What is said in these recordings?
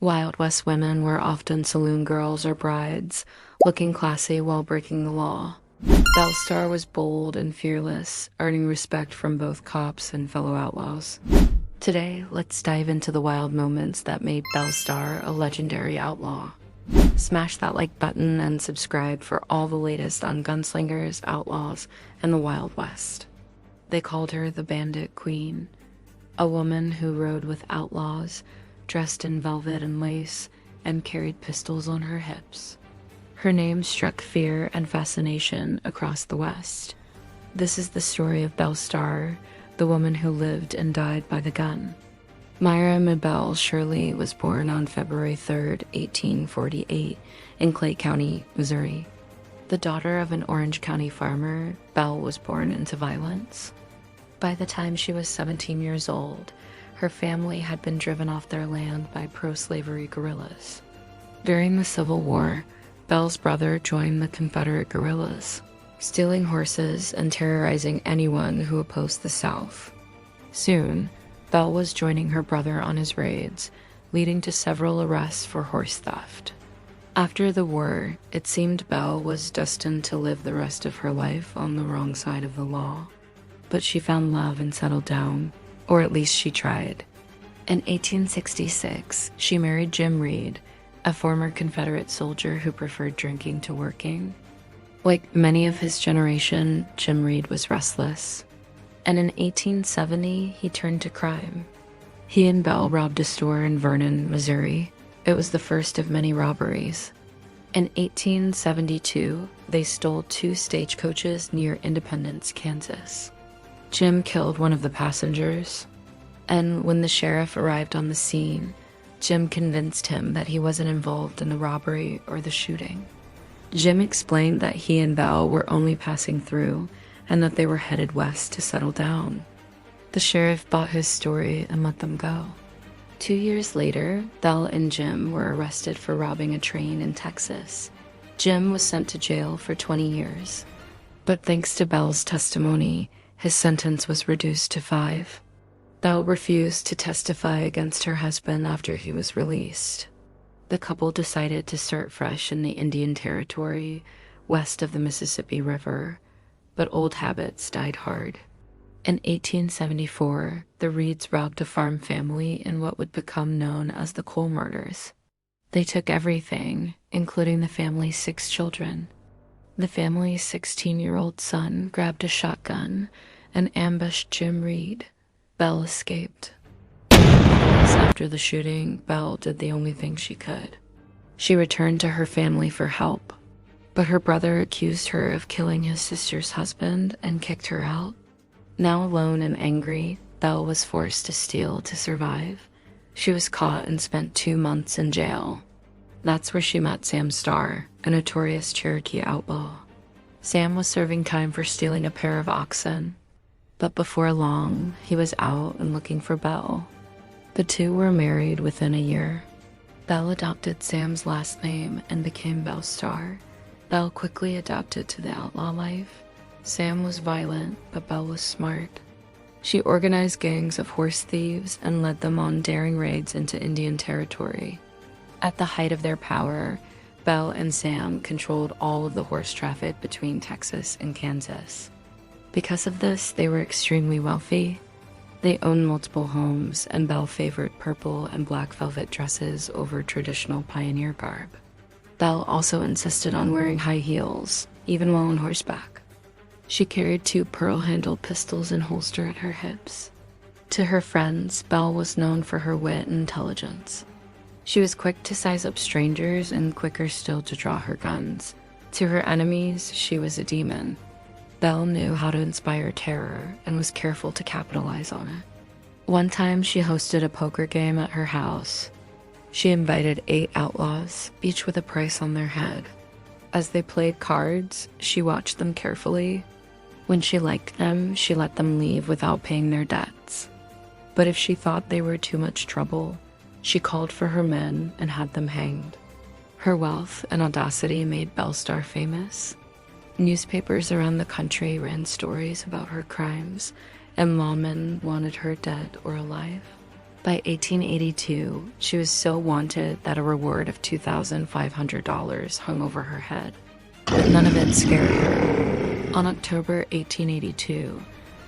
Wild West women were often saloon girls or brides, looking classy while breaking the law. Belle Starr was bold and fearless, earning respect from both cops and fellow outlaws. Today, let's dive into the wild moments that made Belle Starr a legendary outlaw. Smash that like button and subscribe for all the latest on gunslingers, outlaws, and the Wild West. They called her the Bandit Queen, a woman who rode with outlaws, dressed in velvet and lace, and carried pistols on her hips. Her name struck fear and fascination across the West. This is the story of Belle Starr, the woman who lived and died by the gun. Myra Mabel Shirley was born on February 3rd, 1848, in Clay County, Missouri. The daughter of an Orange County farmer, Belle was born into violence. By the time she was 17 years old, her family had been driven off their land by pro-slavery guerrillas. During the Civil War, Belle's brother joined the Confederate guerrillas, stealing horses and terrorizing anyone who opposed the South. Soon, Belle was joining her brother on his raids, leading to several arrests for horse theft. After the war, it seemed Belle was destined to live the rest of her life on the wrong side of the law. But she found love and settled down, or at least she tried. In 1866, she married Jim Reed, a former Confederate soldier who preferred drinking to working. Like many of his generation, Jim Reed was restless. And in 1870, he turned to crime. He and Belle robbed a store in Vernon, Missouri. It was the first of many robberies. In 1872, they stole 2 stagecoaches near Independence, Kansas. Jim killed one of the passengers, and when the sheriff arrived on the scene, Jim convinced him that he wasn't involved in the robbery or the shooting. Jim explained that he and Belle were only passing through and that they were headed west to settle down. The sheriff bought his story and let them go. 2 years later, Belle and Jim were arrested for robbing a train in Texas. Jim was sent to jail for 20 years. But thanks to Belle's testimony, his sentence was reduced to 5. Belle refused to testify against her husband after he was released. The couple decided to start fresh in the Indian Territory, west of the Mississippi River, but old habits died hard. In 1874, the Reeds robbed a farm family in what would become known as the Coal Murders. They took everything, including the family's 6 children. The family's 16-year-old son grabbed a shotgun and ambushed Jim Reed. Belle escaped. After the shooting, Belle did the only thing she could. She returned to her family for help, but her brother accused her of killing his sister's husband and kicked her out. Now alone and angry, Belle was forced to steal to survive. She was caught and spent 2 months in jail. That's where she met Sam Starr, a notorious Cherokee outlaw. Sam was serving time for stealing a pair of oxen, but before long, he was out and looking for Belle. The two were married within a year. Belle adopted Sam's last name and became Belle Starr. Belle quickly adapted to the outlaw life. Sam was violent, but Belle was smart. She organized gangs of horse thieves and led them on daring raids into Indian Territory. At the height of their power, Belle and Sam controlled all of the horse traffic between Texas and Kansas. Because of this, they were extremely wealthy. They owned multiple homes, and Belle favored purple and black velvet dresses over traditional pioneer garb. Belle also insisted on wearing high heels, even while on horseback. She carried 2 pearl-handled pistols in holster at her hips. To her friends, Belle was known for her wit and intelligence. She was quick to size up strangers and quicker still to draw her guns. To her enemies, she was a demon. Belle knew how to inspire terror and was careful to capitalize on it. One time, she hosted a poker game at her house. She invited 8 outlaws, each with a price on their head. As they played cards, she watched them carefully. When she liked them, she let them leave without paying their debts. But if she thought they were too much trouble, she called for her men and had them hanged. Her wealth and audacity made Belle Starr famous. Newspapers around the country ran stories about her crimes, and lawmen wanted her dead or alive. By 1882, she was so wanted that a reward of $2,500 hung over her head. But none of it scared her. On October 1882,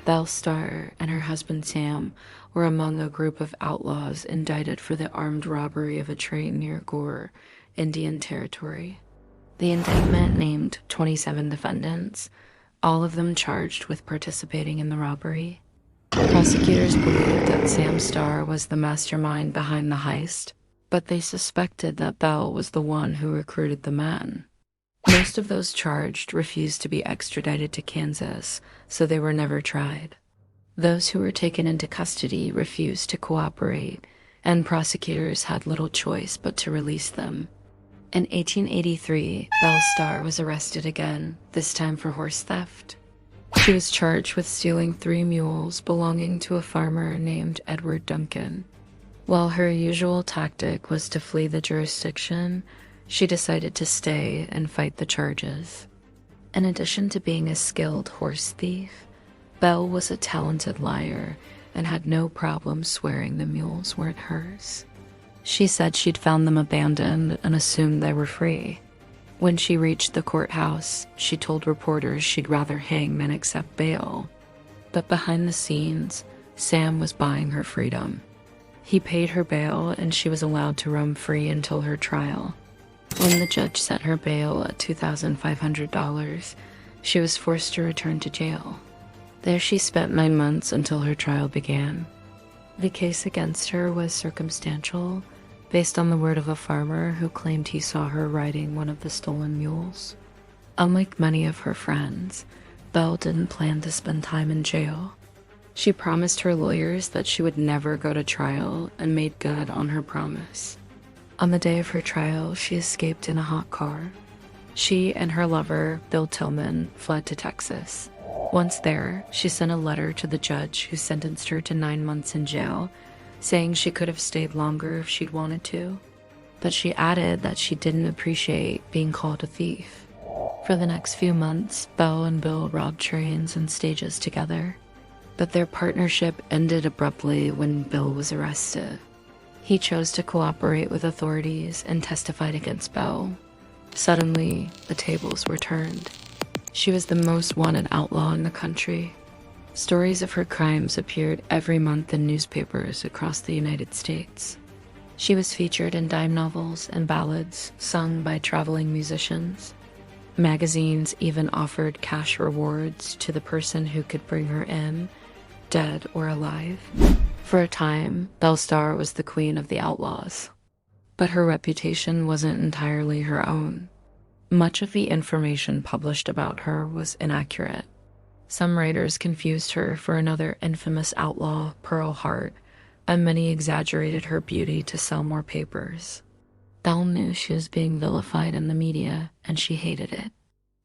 Belle Starr and her husband Sam were among a group of outlaws indicted for the armed robbery of a train near Gore, Indian Territory. The indictment named 27 defendants, all of them charged with participating in the robbery. Prosecutors believed that Sam Starr was the mastermind behind the heist, but they suspected that Belle was the one who recruited the men. Most of those charged refused to be extradited to Kansas, so they were never tried. Those who were taken into custody refused to cooperate, and prosecutors had little choice but to release them. In 1883, Belle Starr was arrested again, this time for horse theft. She was charged with stealing 3 mules belonging to a farmer named Edward Duncan. While her usual tactic was to flee the jurisdiction, she decided to stay and fight the charges. In addition to being a skilled horse thief, Belle was a talented liar and had no problem swearing the mules weren't hers. She said she'd found them abandoned and assumed they were free. When she reached the courthouse, she told reporters she'd rather hang than accept bail. But behind the scenes, Sam was buying her freedom. He paid her bail and she was allowed to roam free until her trial. When the judge set her bail at $2,500, she was forced to return to jail. There she spent 9 months until her trial began. The case against her was circumstantial, based on the word of a farmer who claimed he saw her riding one of the stolen mules. Unlike many of her friends, Belle didn't plan to spend time in jail. She promised her lawyers that she would never go to trial and made good on her promise. On the day of her trial, she escaped in a hot car. She and her lover, Bill Tillman, fled to Texas. Once there, she sent a letter to the judge who sentenced her to 9 months in jail, saying she could have stayed longer if she'd wanted to. But she added that she didn't appreciate being called a thief. For the next few months, Belle and Bill robbed trains and stages together. But their partnership ended abruptly when Bill was arrested. He chose to cooperate with authorities and testified against Belle. Suddenly, the tables were turned. She was the most wanted outlaw in the country. Stories of her crimes appeared every month in newspapers across the United States. She was featured in dime novels and ballads sung by traveling musicians. Magazines even offered cash rewards to the person who could bring her in, dead or alive. For a time, Belle Starr was the queen of the outlaws. But her reputation wasn't entirely her own. Much of the information published about her was inaccurate. Some writers confused her for another infamous outlaw, Pearl Hart, and many exaggerated her beauty to sell more papers. Belle knew she was being vilified in the media, and she hated it.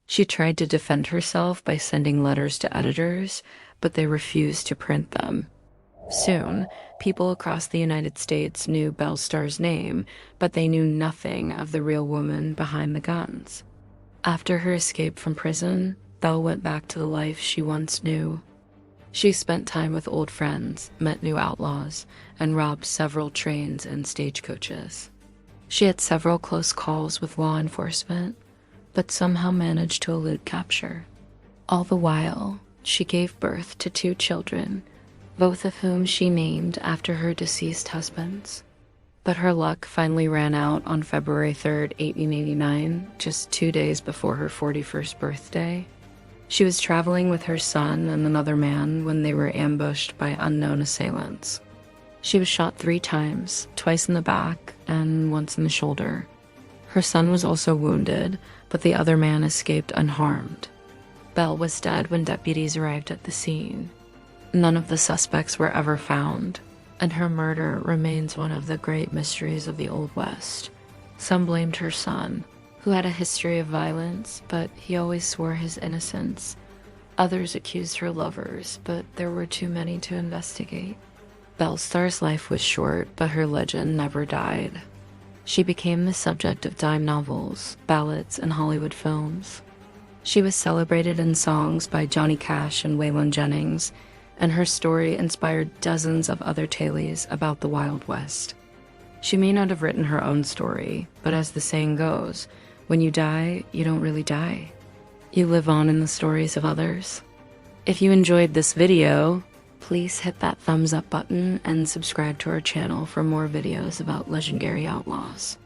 She tried to defend herself by sending letters to editors, but they refused to print them. Soon, people across the United States knew Belle Starr's name, but they knew nothing of the real woman behind the guns. After her escape from prison, Belle went back to the life she once knew. She spent time with old friends, met new outlaws, and robbed several trains and stagecoaches. She had several close calls with law enforcement, but somehow managed to elude capture. All the while, she gave birth to 2 children, both of whom she named after her deceased husbands. But her luck finally ran out on February 3rd, 1889, just 2 days before her 41st birthday. She was traveling with her son and another man when they were ambushed by unknown assailants. She was shot 3 times, twice in the back and once in the shoulder. Her son was also wounded, but the other man escaped unharmed. Belle was dead when deputies arrived at the scene. None of the suspects were ever found, and her murder remains one of the great mysteries of the Old West. Some blamed her son, who had a history of violence, but he always swore his innocence. Others accused her lovers, but there were too many to investigate. Belle Starr's life was short, but her legend never died. She became the subject of dime novels, ballads, and Hollywood films. She was celebrated in songs by Johnny Cash and Waylon Jennings, and her story inspired dozens of other tales about the Wild West. She may not have written her own story, but as the saying goes, when you die, you don't really die. You live on in the stories of others. If you enjoyed this video, please hit that thumbs up button and subscribe to our channel for more videos about legendary outlaws.